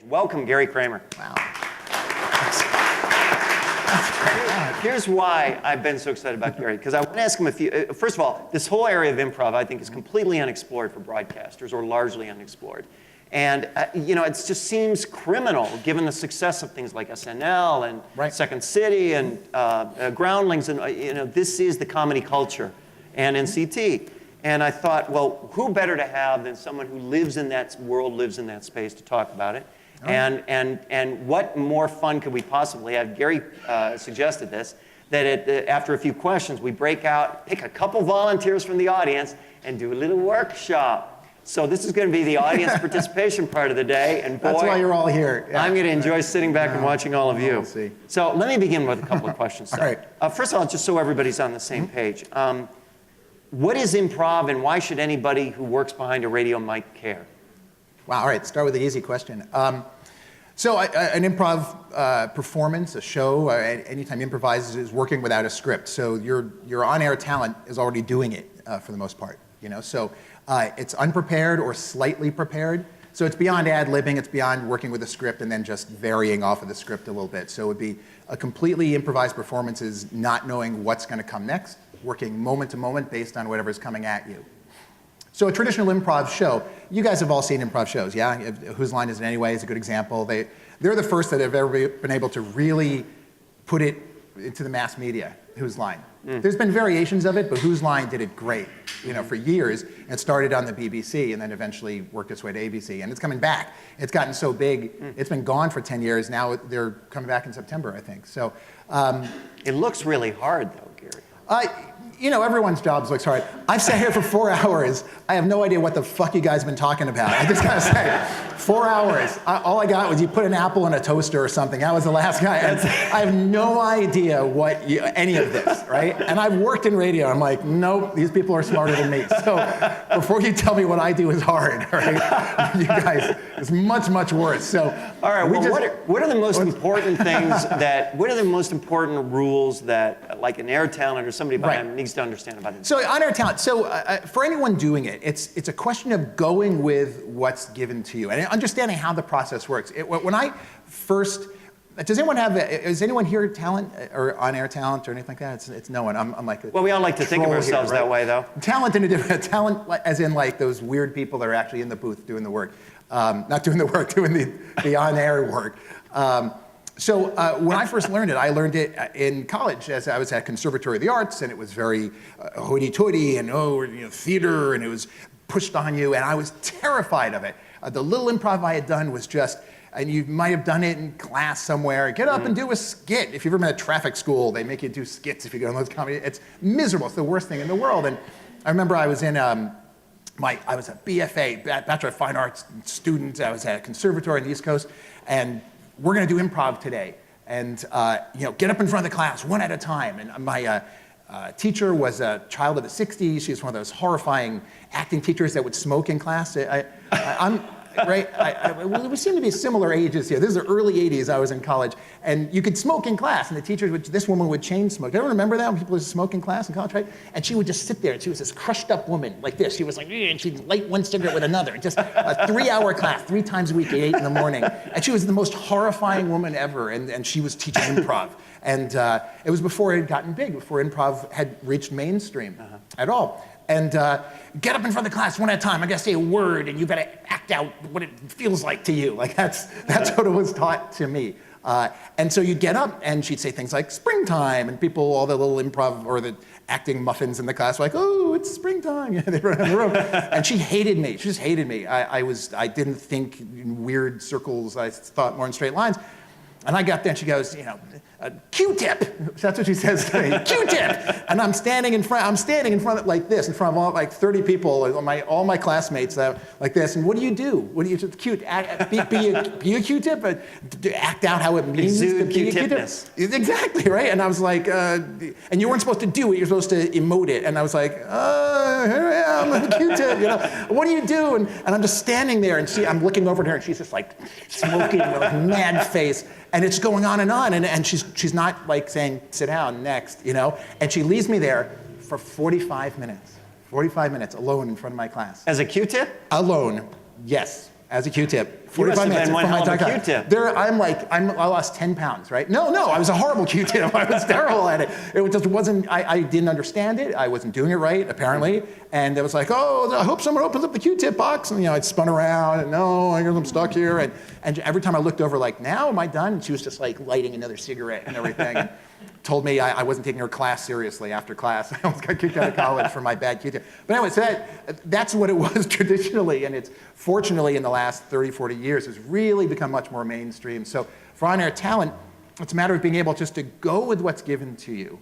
Welcome, Gary Kramer. Wow. Here's why I've been so excited about Gary, because I want to ask him a few. First of all, this whole area of improv, I think, is completely unexplored for broadcasters, or largely unexplored. And it just seems criminal, given the success of things like SNL and Second City and Groundlings, and this is the comedy culture, and NCT. And I thought, well, who better to have than someone who lives in that world, lives in that space, to talk about it? Oh. And what more fun could we possibly have? Gary suggested this, that after a few questions, we break out, pick a couple volunteers from the audience, and do a little workshop. So this is going to be the audience participation part of the day. And boy, that's why you're all here. Yeah. I'm going to enjoy sitting back and watching all of you. We'll see. So let me begin with a couple of questions. All right. First of all, just so everybody's on the same page. What is improv, and why should anybody who works behind a radio mic care? Wow, all right, start with the easy question. So an improv performance, a show, anytime you improvise, is working without a script. So your on-air talent is already doing it for the most part. So it's unprepared or slightly prepared. So it's beyond ad-libbing, it's beyond working with a script and then just varying off of the script a little bit. So it would be a completely improvised performance is not knowing what's going to come next, working moment to moment based on whatever's coming at you. So a traditional improv show, you guys have all seen improv shows, yeah? Whose Line Is It Anyway is a good example. They're the first that have ever been able to really put it into the mass media, Whose Line. There's been variations of it, but Whose Line did it great, for years. It started on the BBC and then eventually worked its way to ABC, and it's coming back. It's gotten so big, it's been gone for 10 years. Now they're coming back in September, I think. So it looks really hard, though, Gary. Everyone's jobs looks hard. I've sat here for 4 hours. I have no idea what the fuck you guys have been talking about. I just gotta say, 4 hours. All I got was you put an apple in a toaster or something. That was the last guy. I have no idea any of this, right? And I've worked in radio. I'm like, nope, these people are smarter than me. So before you tell me what I do is hard, right? You guys, it's much, much worse. So all right. What are the most important things what are the most important rules that, like an air talent or somebody behind needs to understand about it? So on-air talent, for anyone doing it, it's a question of going with what's given to you and understanding how the process works. When I first, is anyone here talent or on-air talent or anything like that? It's no one. I'm like, well, we all like to think of ourselves that way, though. Talent in a different talent, as in like those weird people that are actually in the booth doing the work, not doing the work, doing the on-air work. So when I first learned it, I learned it in college as I was at Conservatory of the Arts, and it was very hoity-toity and theater, and it was pushed on you, and I was terrified of it. The little improv I had done was just, and you might have done it in class somewhere, get up and do a skit. If you've ever been at traffic school, they make you do skits if you go on those comedy. It's miserable. It's the worst thing in the world. And I remember I was in I was a BFA, Bachelor of Fine Arts student. I was at a conservatory on the East Coast, and we're going to do improv today. And get up in front of the class one at a time. And my teacher was a child of the 60s. She was one of those horrifying acting teachers that would smoke in class. We seem to be similar ages here. This is the early 80s. I was in college, and you could smoke in class, and the teachers this woman would chain smoke. Do you ever remember that when people would smoke in class in college, right? And she would just sit there, and she was this crushed up woman like this. She was like, and she'd light one cigarette with another. Just a 3-hour class, 3 times a week at 8 in the morning. And she was the most horrifying woman ever, and she was teaching improv. And it was before it had gotten big, before improv had reached mainstream at all. And get up in front of the class one at a time. I got to say a word, and you got to act out what it feels like to you. Like that's what it was taught to me. And so you get up, and she'd say things like springtime, and people, all the little improv or the acting muffins in the class were like, oh, it's springtime. They run in the room. And she hated me. She just hated me. I didn't think in weird circles. I thought more in straight lines. And I got there, and she goes, Q-tip. That's what she says to me, Q-tip. And I'm standing in front of like this, in front of like 30 people, all my classmates like this. And what do? What do you be a Q-tip? Act out how it means to be a Q-tip. Exactly, right? And I was like, and you weren't supposed to do it, you're supposed to emote it. And I was like, here I am, I'm a Q-tip. What do you do? And I'm just standing there, and I'm looking over at her, and she's just like smoking with like mad face. And it's going on, and she's not like saying, sit down, next, And she leaves me there for 45 minutes. 45 minutes alone in front of my class. As a Q-tip? Alone, yes. as a Q-tip. You must 45 have minutes been one from my hell of a time. Q-tip. There, I lost 10 pounds, right? No, I was a horrible Q-tip. I was terrible at it. It just wasn't, I didn't understand it. I wasn't doing it right, apparently. And it was like, oh, I hope someone opens up the Q-tip box. And, I'd spun around, and no, I guess I'm stuck here. And every time I looked over, like, now am I done? And she was just like lighting another cigarette and everything. And told me I wasn't taking her class seriously after class. I almost got kicked out of college for my bad Q-tip. But anyway, so that's what it was traditionally, and it's fortunately in the last 30, 40 years has really become much more mainstream. So for on-air talent, it's a matter of being able just to go with what's given to you.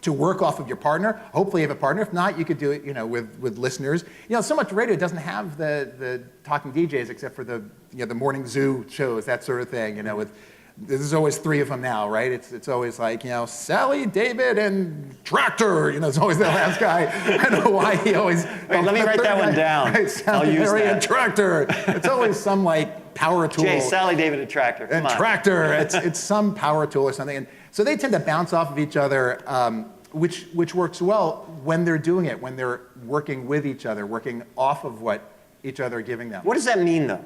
To work off of your partner. Hopefully you have a partner. If not, you could do it, with listeners. So much radio doesn't have the talking DJs except for the morning zoo shows, that sort of thing. There's always 3 of them now, right? It's always like, Sally, David, and Tractor. It's always the last guy. I don't know why he always. Wait, let me write that one down. Right, Sally, I'll use Harry, that. and Tractor. It's always some power tool. Jay, Sally, David, and Tractor. Come And on. Tractor. It's some power tool or something. And so they tend to bounce off of each other, which works well when they're doing it, when they're working with each other, working off of what each other are giving them. What does that mean, though?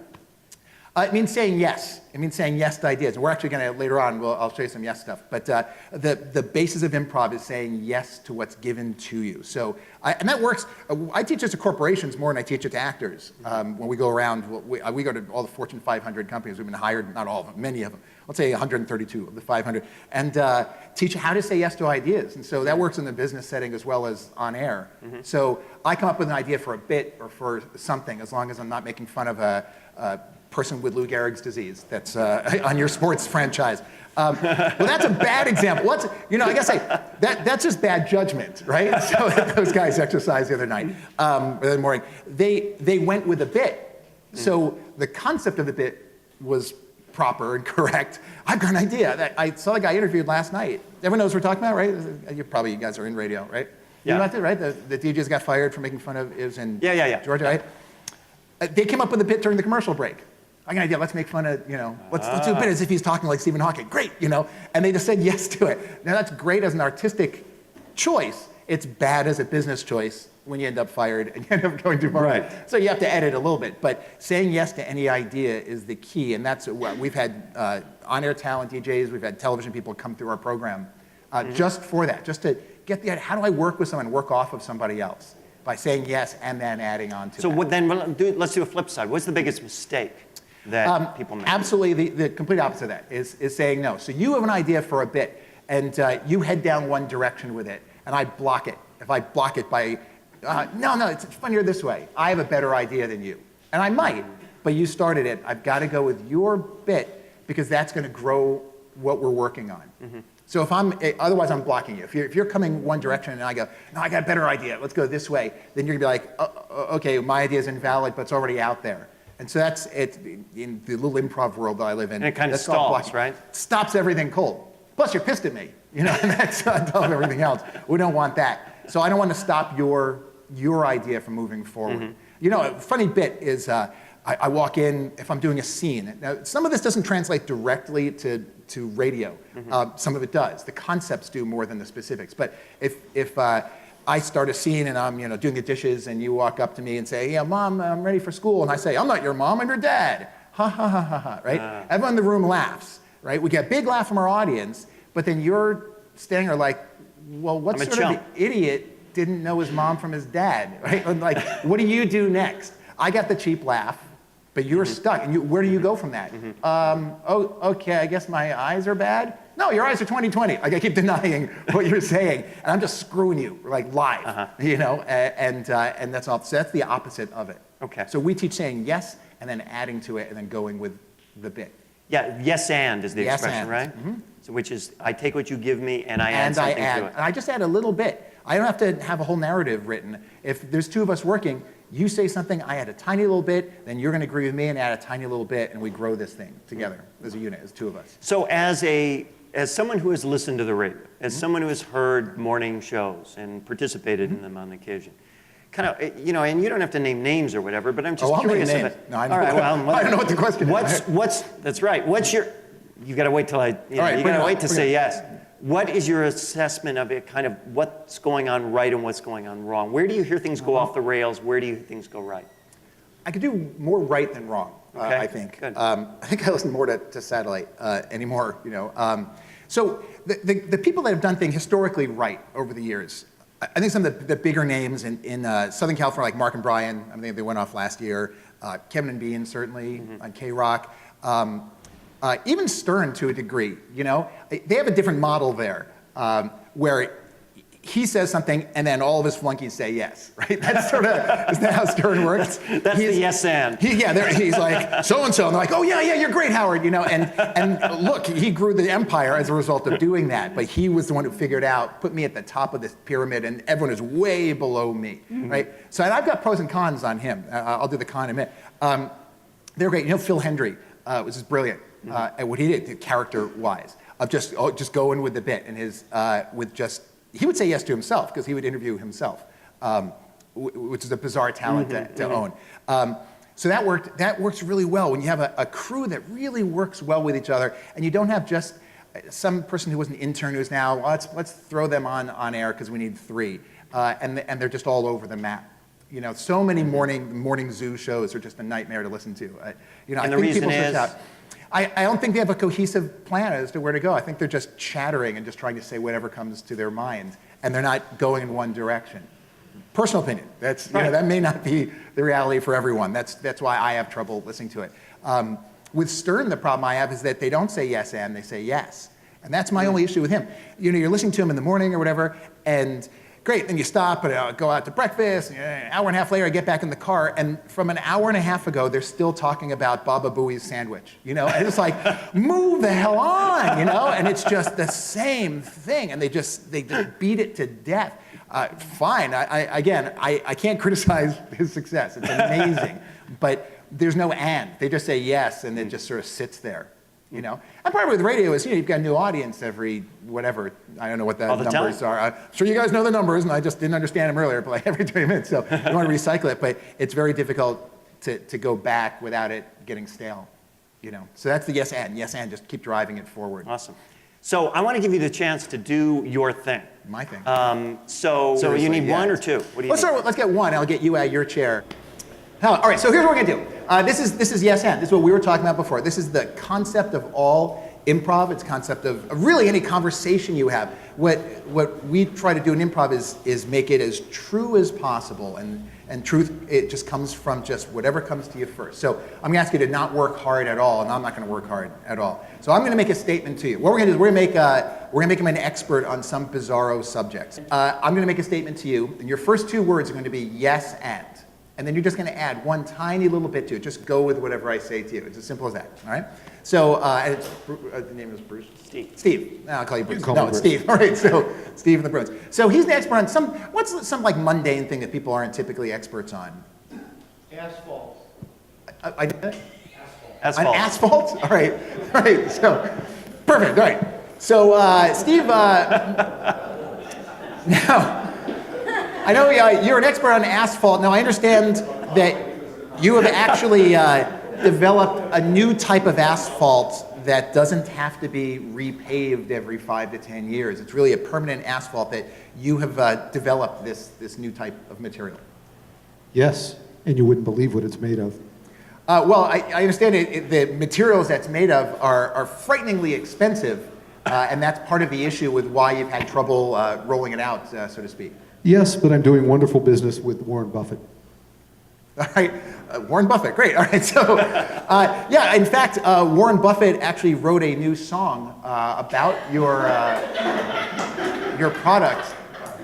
It means saying yes. It means saying yes to ideas. And we're actually going to, later on, I'll show you some yes stuff. But the basis of improv is saying yes to what's given to you. So, and that works. I teach this to corporations more than I teach it to actors. When we go around, we go to all the Fortune 500 companies. We've been hired, not all of them, many of them. Let's say 132 of the 500. And teach how to say yes to ideas. And so that works in the business setting as well as on air. So I come up with an idea for a bit or for something, as long as I'm not making fun of a person with Lou Gehrig's disease that's on your sports franchise. Well, that's a bad example. I gotta say, that's just bad judgment, right? So those guys exercised the other night, or the other morning. They went with a bit. So the concept of the bit was proper and correct. I've got an idea. I saw a guy interviewed last night. Everyone knows what we're talking about, right? You guys are in radio, right? Yeah. You know about that, right? The DJs got fired for making fun of, it was in Yeah. Georgia, right? They came up with a bit during the commercial break. I got an idea, let's make fun of, let's do a bit as if he's talking like Stephen Hawking. Great, and they just said yes to it. Now that's great as an artistic choice. It's bad as a business choice when you end up fired and you end up going too far. Right. So you have to edit a little bit, but saying yes to any idea is the key, and that's what we've had on-air talent DJs, we've had television people come through our program just for that, just to get the idea, how do I work with someone, work off of somebody else? By saying yes and then adding on to that. So let's do a flip side. What's the biggest mistake that people make? Absolutely, the complete opposite of that is saying no. So you have an idea for a bit, and you head down one direction with it, and I block it. If I block it by, no, it's funnier this way. I have a better idea than you. And I might, but you started it. I've got to go with your bit because that's going to grow what we're working on. So otherwise I'm blocking you. If you're coming one direction and I go, no, I got a better idea, let's go this way, then you're gonna be like, okay, my idea is invalid, but it's already out there. And so that's it in the little improv world that I live in. And it kind of that's called stalls, blocking. right? Stops everything cold. Plus you're pissed at me, and that's on top of everything else. We don't want that. So I don't want to stop your idea from moving forward. A funny bit is I walk in, if I'm doing a scene. Now, some of this doesn't translate directly to radio. Some of it does. The concepts do more than the specifics. But if I start a scene and I'm doing the dishes and you walk up to me and say, yeah, Mom, I'm ready for school. And I say, I'm not your mom, I'm your dad. Ha, ha, ha, ha, ha, right? Everyone in the room laughs, right? We get a big laugh from our audience, but then you're standing there like, well, what sort of idiot didn't know his mom from his dad, right? Like, what do you do next? I got the cheap laugh, but you're stuck. And where do you go from that? Okay, I guess my eyes are bad. No, your eyes are 20/20. Like I keep denying what you're saying, and I'm just screwing you, like live, and that's all. So that's the opposite of it. Okay. So we teach saying yes, and then adding to it, and then going with the bit. Yeah, yes and is the Yes expression, and. right? So which is, I take what you give me and I add something to it. And I just add a little bit. I don't have to have a whole narrative written. If there's two of us working, you say something, I add a tiny little bit, then you're going to agree with me and add a tiny little bit, and we grow this thing together as a unit, as two of us. So as someone who has listened to the radio, as someone who has heard morning shows and participated in them on occasion, kind of, and you don't have to name names or whatever, but I'm just curious. Name names. No, I know. All right, well, I don't know what the question is. That's right. You got to wait till you got to wait to say yes. What is your assessment of it, kind of what's going on right and what's going on wrong? Where do you hear things go off the rails? Where do you hear things go right? I could do more right than wrong, Okay, I think. good. I think I listen more to Satellite anymore, you know. So the people that have done things historically right over the years, I think some of the bigger names in Southern California, like Mark and Brian, I think they went off last year. Kevin and Bean, certainly, on K-Rock. Even Stern, to a degree, you know. They have a different model there, where he says something, and then all of his flunkies say yes, right? That's sort of, isn't that how Stern works? That's the yes and. He's like, so-and-so, and they're like, oh, yeah, you're great, Howard, you know? And look, he grew the empire as a result of doing that, but he was the one who figured out, put me at the top of this pyramid, and everyone is way below me, right? So I've got pros and cons on him. I'll do the con in a minute. They're great. You know, Phil Hendry was just brilliant at what he did, character-wise, of just going with the bit, and he would say yes to himself, because he would interview himself, which is a bizarre talent to own. So that works really well when you have a crew that really works well with each other, and you don't have just some person who was an intern who's now, let's throw them on air because we need 3, and they're just all over the map. You know, so many morning zoo shows are just a nightmare to listen to. You know, And I the think reason people search is? out. I don't think they have a cohesive plan as to where to go. I think they're just chattering and just trying to say whatever comes to their mind, and they're not going in one direction. Personal opinion. That's you know, that may not be the reality for everyone. That's why I have trouble listening to it. With Stern, the problem I have is that they don't say yes and they say yes, and that's my only issue with him. You know, you're listening to him in the morning or whatever, and great, then you stop and go out to breakfast, and an hour and a half later I get back in the car, and from an hour and a half ago, they're still talking about Baba Booey's sandwich, you know? And it's like, move the hell on, you know? And it's just the same thing, and they just beat it to death. Fine, I can't criticize his success, it's amazing, but there's no and. They just say yes, and it just sort of sits there. You know, and part of it with radio is, you know, you've got a new audience every whatever. I don't know what the numbers are. I'm sure you guys know the numbers, and I just didn't understand them earlier. But like every 20 minutes, so you want to recycle it, but it's very difficult to go back without it getting stale. You know, so that's the yes and. Yes and. Just keep driving it forward. Awesome. So I want to give you the chance to do your thing. My thing. So you need one or two? What do you need? Let's get one. I'll get you out of your chair. All right, so here's what we're gonna do. This is yes and. This is what we were talking about before. This is the concept of all improv. It's concept of really any conversation you have. What we try to do in improv is make it as true as possible, and truth, it just comes from just whatever comes to you first. So I'm gonna ask you to not work hard at all, and I'm not gonna work hard at all. So I'm gonna make a statement to you. What we're gonna do is we're gonna make him an expert on some bizarro subject. I'm gonna make a statement to you, and your first 2 words are going to be yes and. And then you're just going to add one tiny little bit to it. Just go with whatever I say to you. It's as simple as that. All right. So and the name is Bruce. Steve. Steve. No, I'll call you Bruce. Call No, me it's Bruce. Steve. All right. So Steve and the Bruins. So he's the expert on what's some like mundane thing that people aren't typically experts on? Asphalt. I did that? Asphalt. On asphalt. All right. All right. So perfect. All right. So Steve. Now. I know you're an expert on asphalt. Now, I understand that you have actually developed a new type of asphalt that doesn't have to be repaved every 5 to 10 years. It's really a permanent asphalt that you have developed this new type of material. Yes, and you wouldn't believe what it's made of. Well, I understand the materials that's made of are frighteningly expensive, and that's part of the issue with why you've had trouble rolling it out, so to speak. Yes, but I'm doing wonderful business with Warren Buffett. All right, Warren Buffett, great. All right, so yeah, in fact, Warren Buffett actually wrote a new song about your product,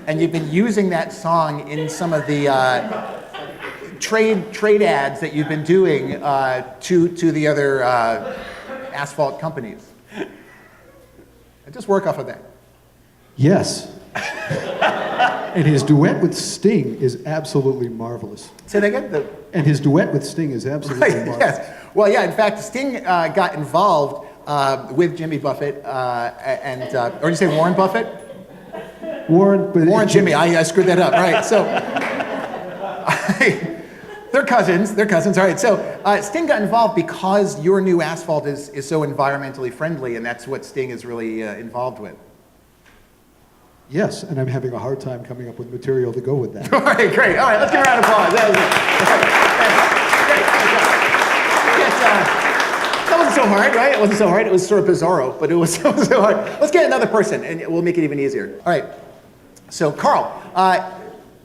and you've been using that song in some of the trade ads that you've been doing to the other asphalt companies. And just work off of that. Yes. And his duet with Sting is absolutely marvelous. Say that again? And his duet with Sting is absolutely Right, marvelous. yes. Well, yeah, in fact, Sting got involved with Jimmy Buffett, or did you say Warren Buffett? Warren, Jimmy, I screwed that up. Right, so they're cousins, all right. So Sting got involved because your new asphalt is so environmentally friendly, and that's what Sting is really involved with. Yes, and I'm having a hard time coming up with material to go with that. All right, great. All right, let's give a round of applause. That was it. Great. so hard, right? It wasn't so hard. It was sort of bizarro, but it was so hard. Let's get another person, and we'll make it even easier. All right. So Carl,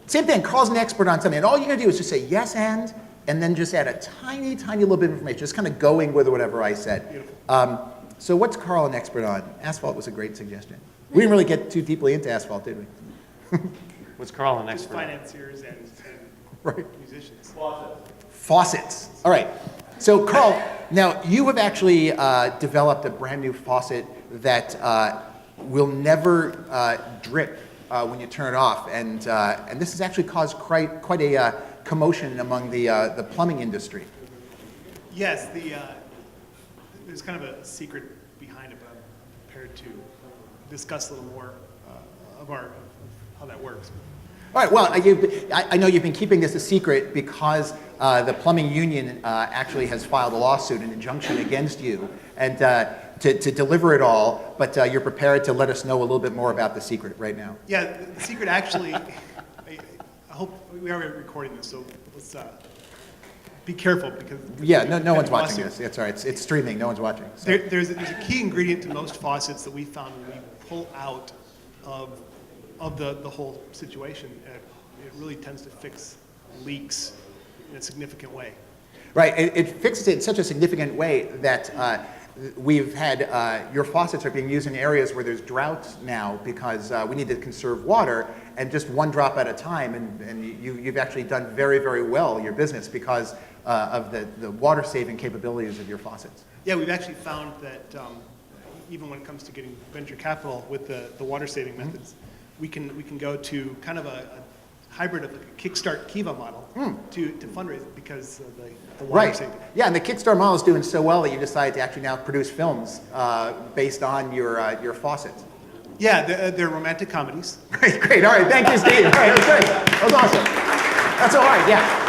same thing. Carl's an expert on something, and all you gotta do is just say yes and then just add a tiny, tiny little bit of information, just kind of going with whatever I said. So what's Carl an expert on? Asphalt was a great suggestion. We didn't really get too deeply into asphalt, did we? What's Carl an expert? Financiers and Right. musicians. Faucets. All right. So Carl, now you have actually developed a brand new faucet that will never drip when you turn it off, and this has actually caused quite a commotion among the plumbing industry. Yes, there's kind of a secret behind it, but I'm prepared to discuss a little more of how that works. All right, well, I know you've been keeping this a secret because the plumbing union actually has filed a lawsuit, an injunction against you, and to deliver it all, but you're prepared to let us know a little bit more about the secret right now. Yeah, the secret actually, I hope, we are recording this, so let's be careful because... Yeah, no one's watching this. It's all right, it's streaming, no one's watching. So. There's a key ingredient to most faucets that we found when we pull out of the whole situation. It really tends to fix leaks in a significant way. Right, it fixes it in such a significant way that we've had, your faucets are being used in areas where there's droughts now because we need to conserve water, and just one drop at a time, and you've actually done very, very well, your business, because of the water-saving capabilities of your faucets. Yeah, we've actually found that even when it comes to getting venture capital with the water-saving methods, we can go to kind of a hybrid of like a Kickstart Kiva model to fundraise because of the water Right. saving. Yeah, and the Kickstarter model is doing so well that you decided to actually now produce films based on your faucets. Yeah, they're romantic comedies. Great. All right. Thank you, Steve. All right, that's great. That was awesome. That's all right. Yeah.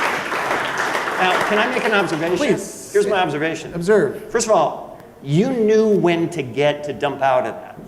Now, can I make an observation? Please. Here's my observation. Observe. First of all, you knew when to get to dump out of that,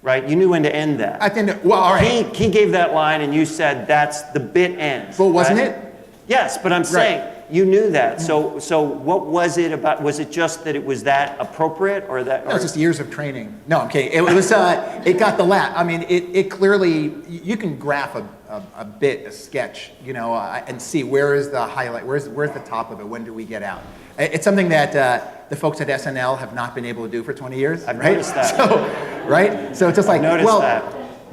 right? You knew when to end that. I think. Well, all right. He gave that line, and you said that's the bit ends. Well, wasn't right? it? Yes, but I'm saying you knew that. So what was it about? Was it just that it was that appropriate, or that? That was just years of training. No, I'm kidding. It was. It got the laugh. I mean, it clearly. You can graph a bit, a sketch, and see where is the highlight, where's the top of it. When do we get out? It's something that the folks at SNL have not been able to do for 20 years. I've right? noticed that. So, right. So it's just like, noticed well, that.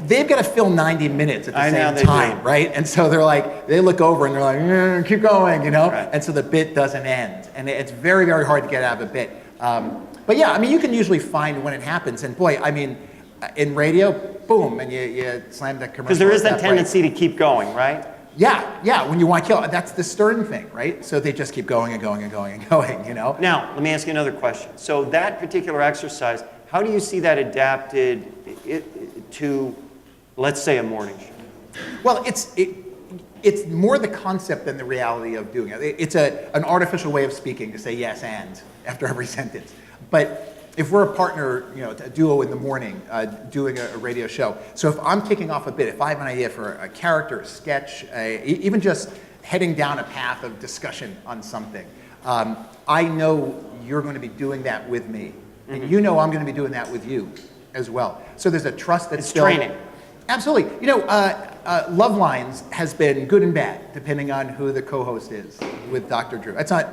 they've got to fill 90 minutes at the same they time, do. right? And so they're like, they look over and they're like, keep going, Right. And so the bit doesn't end, and it's very, very hard to get out of a bit. But yeah, I mean, you can usually find when it happens, and boy, I mean, in radio, boom, and you slam the commercial. Because there is that right. tendency to keep going, right? Yeah, when you want to kill, that's the Stern thing, right? So they just keep going and going and going and going, Now, let me ask you another question. So that particular exercise, how do you see that adapted to, let's say, a morning show? Well, it's more the concept than the reality of doing it. It's an artificial way of speaking to say yes and after every sentence. But if we're a partner, a duo in the morning doing a radio show, so if I'm kicking off a bit, if I have an idea for a character, a sketch, even just heading down a path of discussion on something, I know you're going to be doing that with me. Mm-hmm. And you know I'm going to be doing that with you as well. So there's a trust that's built. It's training. Absolutely. Love Lines has been good and bad, depending on who the co-host is with Dr. Drew. It's not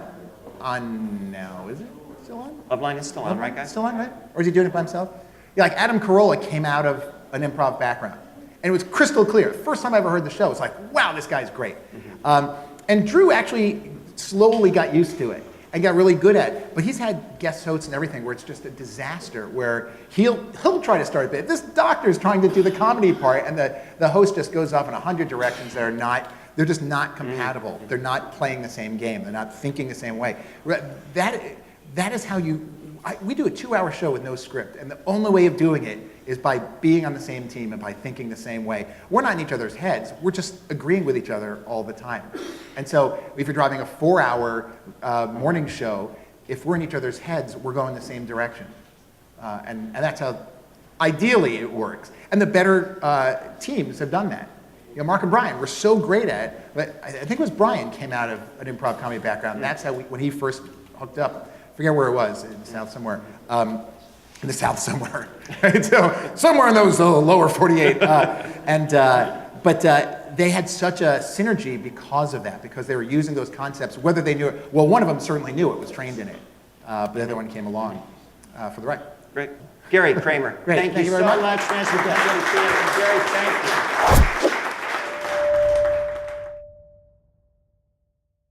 on now, is it? Still on? Loveline is still on, right, guys? Still on, right? Or is he doing it by himself? Yeah, like Adam Carolla came out of an improv background, and it was crystal clear. First time I ever heard the show, it was like, wow, this guy's great. Mm-hmm. And Drew actually slowly got used to it and got really good at it. But he's had guest hosts and everything where it's just a disaster, where he'll try to start a bit. This doctor's trying to do the comedy part, and the host just goes off in 100 directions that are not. They're just not compatible. Mm-hmm. They're not playing the same game. They're not thinking the same way. That is how we do a 2-hour show with no script, and the only way of doing it is by being on the same team and by thinking the same way. We're not in each other's heads. We're just agreeing with each other all the time. And so if you're driving a 4-hour morning show, if we're in each other's heads, we're going the same direction. And that's how, ideally, it works. And the better teams have done that. Mark and Brian were so great at it, but I think it was Brian came out of an improv comedy background. That's how when he first hooked up forget where it was, in the South somewhere. In the South somewhere. Right? So somewhere in those lower 48. But they had such a synergy because of that, because they were using those concepts, whether they knew it. Well, one of them certainly knew it, was trained in it. But the other one came along for the ride. Great. Gary Kramer, Great. thank you Thank you very so much. much. Nice to meet you. Gary, thank you.